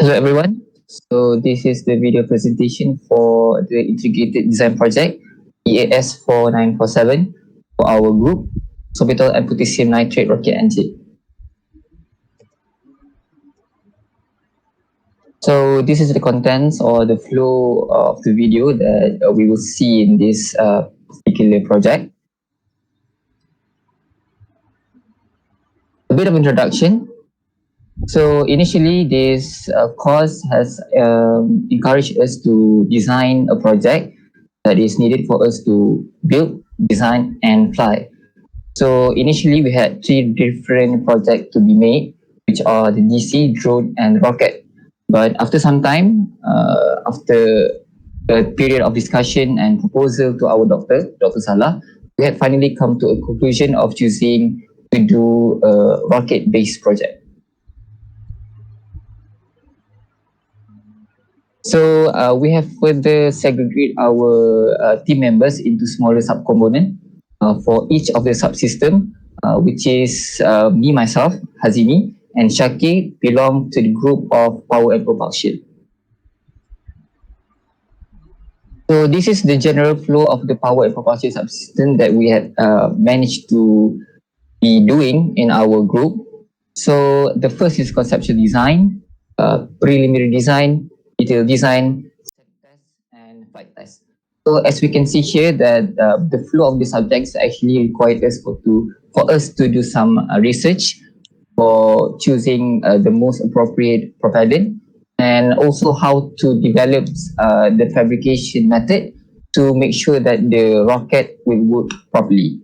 Hello everyone. So this is the video presentation for the integrated design project EAS4947 for our group Sorbitol and potassium nitrate rocket engine. So this is the contents or the flow of the video that we will see in this particular project. A bit of introduction. So initially, this course has encouraged us to design a project that is needed for us to build, design, and fly. So initially, we had 3 different projects to be made, which are the DC, drone, and rocket. But after some time, after a period of discussion and proposal to our doctor, Dr. Salah, we had finally come to a conclusion of choosing to do a rocket-based project. So we have further segregate our team members into smaller subcomponents for each of the subsystem, which is me, myself, Hazimi, and Shakir belong to the group of power and propulsion. So this is the general flow of the power and propulsion subsystem that we had managed to be doing in our group. So the first is conceptual design, preliminary design, detail design, test, and flight test. So as we can see here that the flow of the subjects actually required us for us to do some research for choosing the most appropriate propellant, and also how to develop the fabrication method to make sure that the rocket will work properly.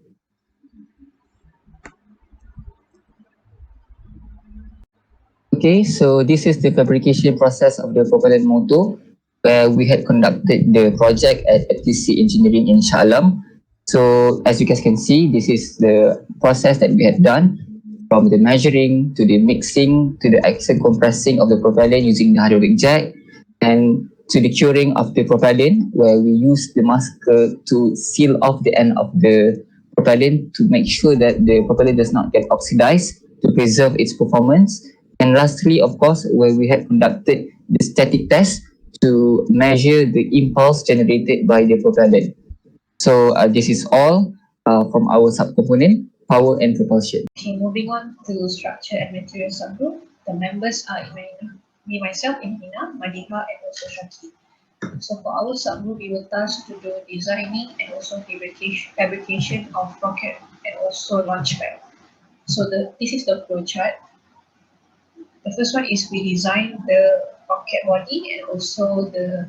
Okay, so this is the fabrication process of the propellant motor, where we had conducted the project at FTC Engineering in Shah Alam. So as you guys can see, this is the process that we had done, from the measuring to the mixing to the axial compressing of the propellant using the hydraulic jack, and to the curing of the propellant, where we use the masker to seal off the end of the propellant to make sure that the propellant does not get oxidized, to preserve its performance. And lastly, of course, where we had conducted the static test to measure the impulse generated by the propellant. So this is all from our subcomponent, power and propulsion. Okay, moving on to structure and material subgroup. The members are Imanina, me, myself, Imanina, Madiha, and also Shakir. So for our subgroup, we were tasked to do designing and also fabrication of rocket and also launch pad. So this is the flow chart. The first one is we design the rocket body and also the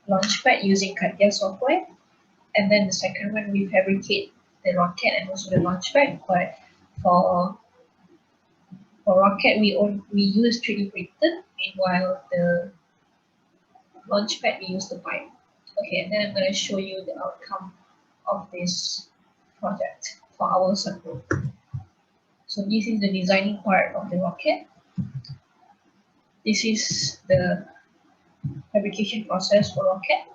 launch pad using KNO3 software. And then the second one, we fabricate the rocket and also the launch pad. But for rocket, we use 3D printed. Meanwhile, the launch pad, we use the pipe. Okay, and then I'm going to show you the outcome of this project for our subgroup. So this is the designing part of the rocket. This is the fabrication process for rocket.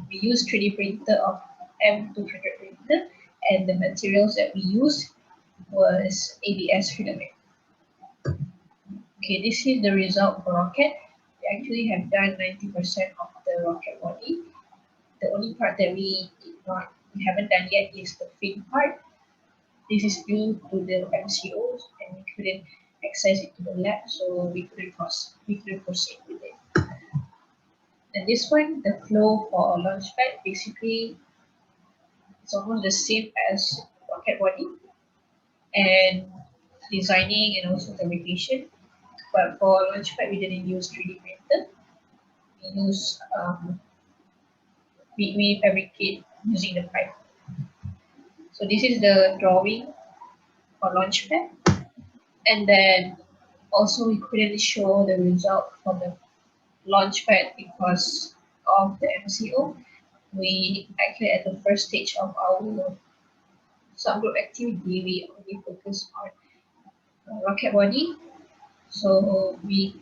We use 3D printer of M200 printer, and the materials that we used was ABS filament. Okay, this is the result for rocket. We actually have done 90% of the rocket body. The only part that we haven't done yet is the fin part. This is due to the MCOs, and we couldn't access it to the lab, so we couldn't proceed with it. And this one, the flow for a launch pad, basically it's almost the same as rocket body and designing and also fabrication. But for launch pad, we didn't use 3D printer. We use we fabricate using the pipe. So this is the drawing for launch pad. And then also we couldn't show the result for the launch pad because of the MCO. We actually at the first stage of our subgroup activity, we only focus on rocket body. So we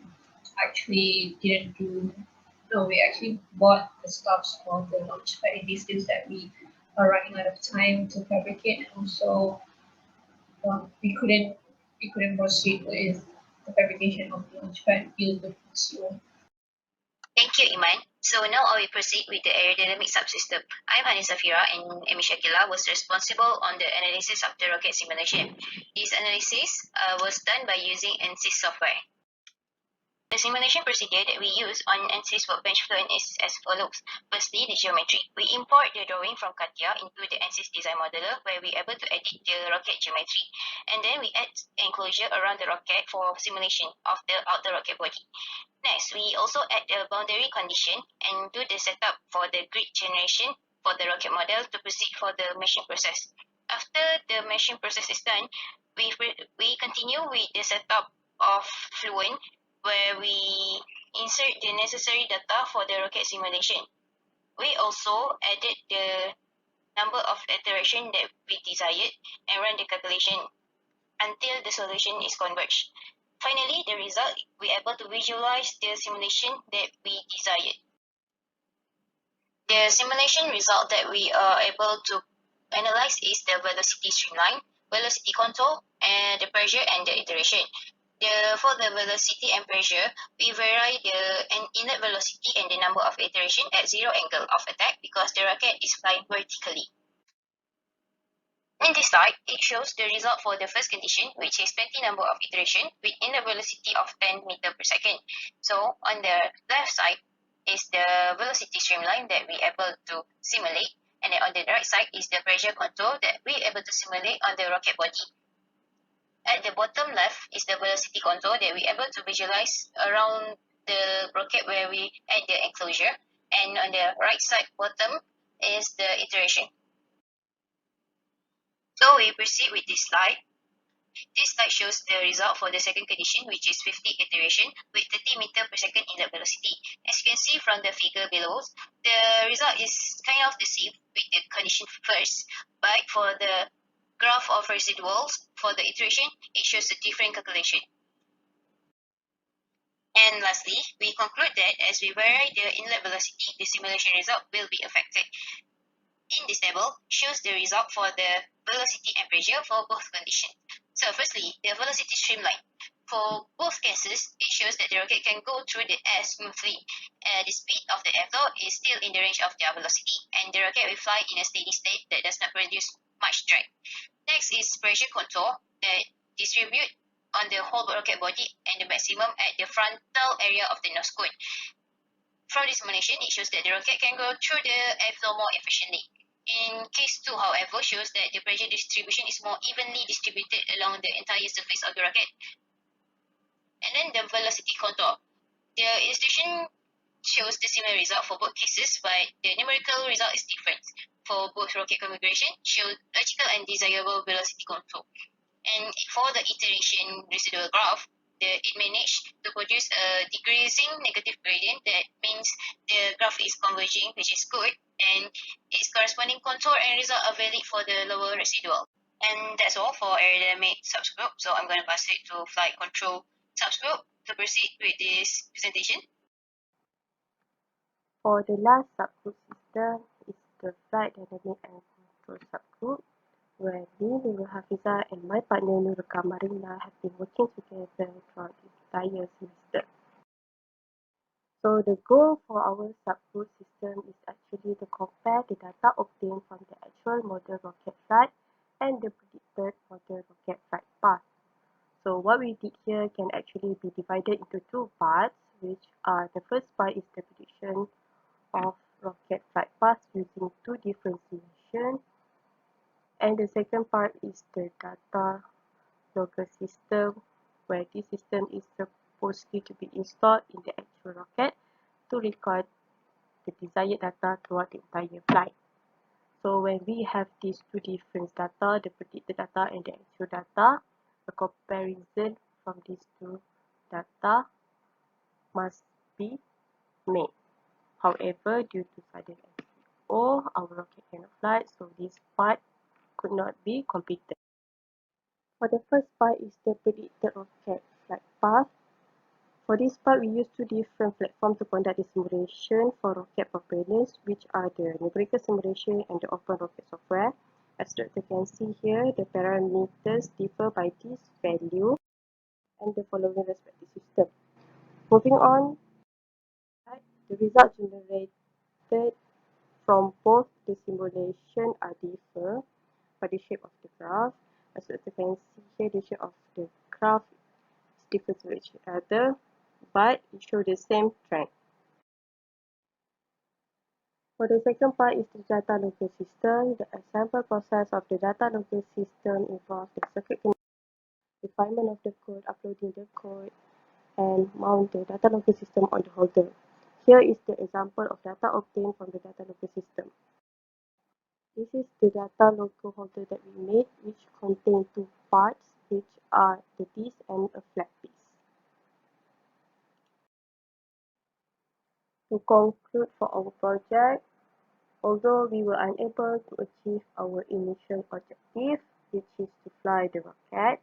actually we actually bought the stuffs for the launch pad in this case that we are running out of time to fabricate, and also we couldn't proceed with the fabrication of the launch pad due to MCO. Thank you, Iman. So now I will proceed with the aerodynamic subsystem. I'm Hanis Zafirah and Shakylla was responsible on the analysis of the rocket simulation. This analysis was done by using ANSYS software. The simulation procedure that we use on ANSYS Workbench Fluent is as follows. Firstly, the geometry. We import the drawing from CATIA into the ANSYS Design Modeler where we're able to edit the rocket geometry. And then we add enclosure around the rocket for simulation of the outer rocket body. Next, we also add the boundary condition and do the setup for the grid generation for the rocket model to proceed for the meshing process. After the meshing process is done, we continue with the setup of Fluent where we insert the necessary data for the rocket simulation. We also added the number of iteration that we desired and run the calculation until the solution is converged. Finally, the result, we're able to visualize the simulation that we desired. The simulation result that we are able to analyze is the velocity streamline, velocity control, and the pressure and the iteration. For the velocity and pressure, we vary the inlet velocity and the number of iteration at zero angle of attack because the rocket is flying vertically. In this slide, it shows the result for the first condition, which is 20 number of iteration with inlet velocity of 10 meter per second. So on the left side is the velocity streamline that we're able to simulate, and then on the right side is the pressure control that we're able to simulate on the rocket body. At the bottom left is the velocity control that we're able to visualize around the rocket where we add the enclosure, and on the right side bottom is the iteration. So we proceed with this slide. This slide shows the result for the second condition, which is 50 iteration with 30 meter per second inlet velocity. As you can see from the figure below, the result is kind of the same with the condition first, but for the graph of residuals for the iteration, it shows a different calculation. And lastly, we conclude that as we vary the inlet velocity, the simulation result will be affected. In this table, shows the result for the velocity and pressure for both conditions. So firstly, the velocity streamline. For both cases, it shows that the rocket can go through the air smoothly. The speed of the airflow is still in the range of their velocity, and the rocket will fly in a steady state that does not produce much drag. Next is pressure control that distribute on the whole rocket body and the maximum at the frontal area of the nose cone. From this simulation, it shows that the rocket can go through the airflow more efficiently. In case 2, however, shows that the pressure distribution is more evenly distributed along the entire surface of the rocket. And then the velocity control. The illustration shows the similar result for both cases, but the numerical result is different. For both rocket configuration, show logical and desirable velocity control. And for the iteration residual graph, it managed to produce a decreasing negative gradient. That means the graph is converging, which is good, and its corresponding contour and result are valid for the lower residual. And that's all for aerodynamic subgroup. So I'm going to pass it to flight control subgroup to proceed with this presentation. For the last subgroup system is the flight dynamic and control subgroup, where me, Nurul Hafizah, and my partner Nurul Qamarina have been working together throughout the entire semester. So the goal for our subgroup system is actually to compare the data obtained from the actual model rocket flight and the predicted model rocket flight path. So what we did here can actually be divided into two parts, which are the first part is the prediction of rocket flight path using two different simulations, and the second part is the data logger system, where this system is supposedly to be installed in the actual rocket to record the desired data throughout the entire flight. So when we have these two different data, the predicted data and the actual data, a comparison from these two data must be made. However, due to sudden FCO, our rocket cannot fly, so this part could not be completed. For the first part is the predicted rocket flight path. For this part, we use two different platforms to conduct the simulation for rocket propellants, which are the numerical simulation and the open rocket software. As you can see here, the parameters differ by this value and the following respective system. Moving on, The results generated from both the simulation are differ by the shape of the graph. As you can see here, the shape of the graph is different to each other, but it shows the same trend. For the second part is the data local system. The example process of the data local system involves the circuit refinement of the code, uploading the code, and mount the data local system on the holder. Here is the example of data obtained from the data local system. This is the data local holder that we made, which contains two parts, which are the disk and a flat piece. To conclude for our project, although we were unable to achieve our initial objective, which is to fly the rocket,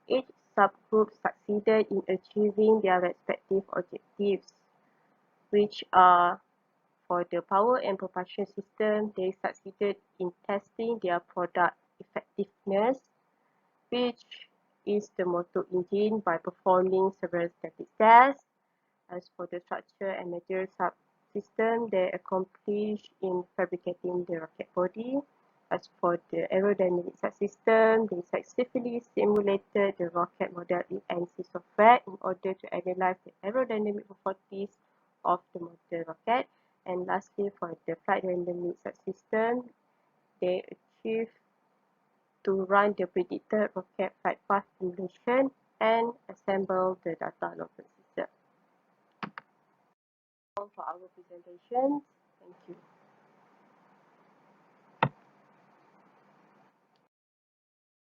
each subgroup succeeded in achieving their respective objectives, which are for the power and propulsion system, they succeeded in testing their product effectiveness, which is the motor engine, by performing several static tests. As for the structure and material subsystem, they accomplished in fabricating the rocket body. As for the aerodynamic subsystem, they successfully simulated the rocket model in ANSI software in order to analyze the aerodynamic properties of the model rocket. And lastly, for the flight dynamic subsystem, they achieved to run the predicted rocket flight path simulation and assemble the data local system. For our presentation, thank you.